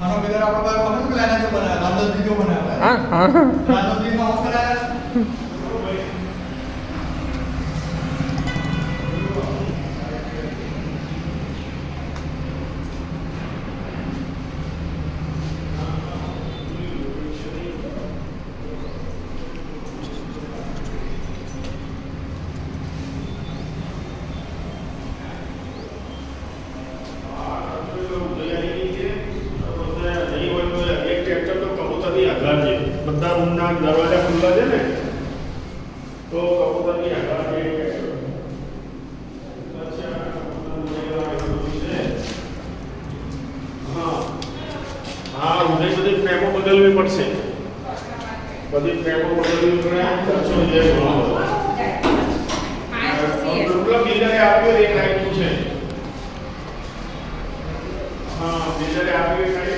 આનો બગર આપણે બાર કોને પ્લાન જો બનાવ્યા રામદલ વિડિયો બનાવ્યા હા હા રામદલ માં ઓફર આયા બધા રૂમના દરવાજા ખુલ્લા છે ને તો કબૂતરની આકાર છે હા ઉદય બધી ફ્રેમો બદલવી પડશે બધી ફ્રેમો બદલવી પડે બિલ્ડરે આપ્યું એક લાઈન છે હા બિલ્ડરે આપ્યું એક લાઈન